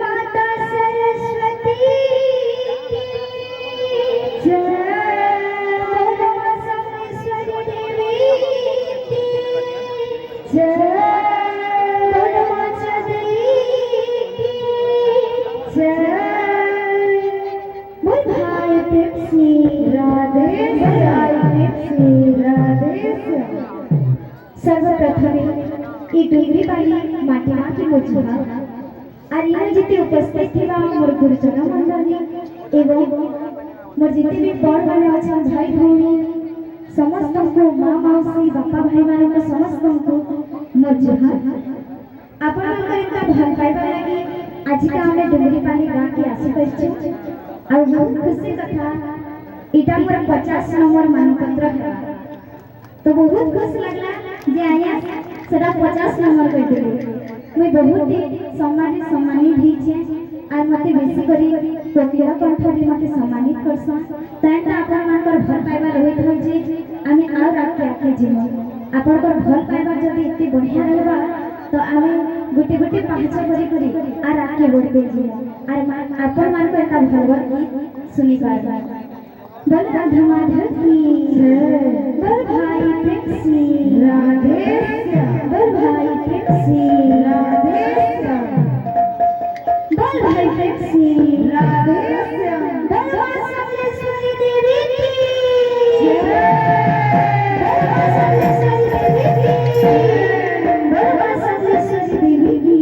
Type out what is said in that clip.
माता सरस्वती की माता सरस्वती देवी की माता देवी की बोल भाई पेप्सी राधे सर्वप्रथमे ई डुंगरी बाड़ी माटी मुझा आरिया जिते उपस्थित थिबा मोर गुरुजन मंडली एवं मोर जिते भी बड़ माने अछन भाई भौणी समस्त को मां मौसी बापा भाई माने को समस्त को मोर जुहार आपण करता भल पाइबा लागि आज का हमें डुंगरी पानी गां के आसी करछु आ बहुत खुशी कथा इटा मोर 50 नंबर मानपत्र है तो बहुत खुश लगला जे आया सदा 50 नंबर बैठे मैं बहुत सम्मानित ही छे और मते बेसी करी कोकिला कंठरी मते सम्मानित करसा तांता आपन मानकर भल पाइबा रहित हो जे आमे और आके जीवन आपन कर भल पाइबा जदी इते बढ़िया रहबा तो आमे गुटी गुटी पांच करी और आके बढ़ते जी और आपन मान को एता भगवत गीत सुनी पाइबा बोल राधा माधव की बोल भाई पेप्सी राधे बोल भाई पेप्सी राधे बोल भाई पेप्सी राधे बोल मां सरस्वती देवी की बोल मां सरस्वती देवी की बोल मां सरस्वती देवी की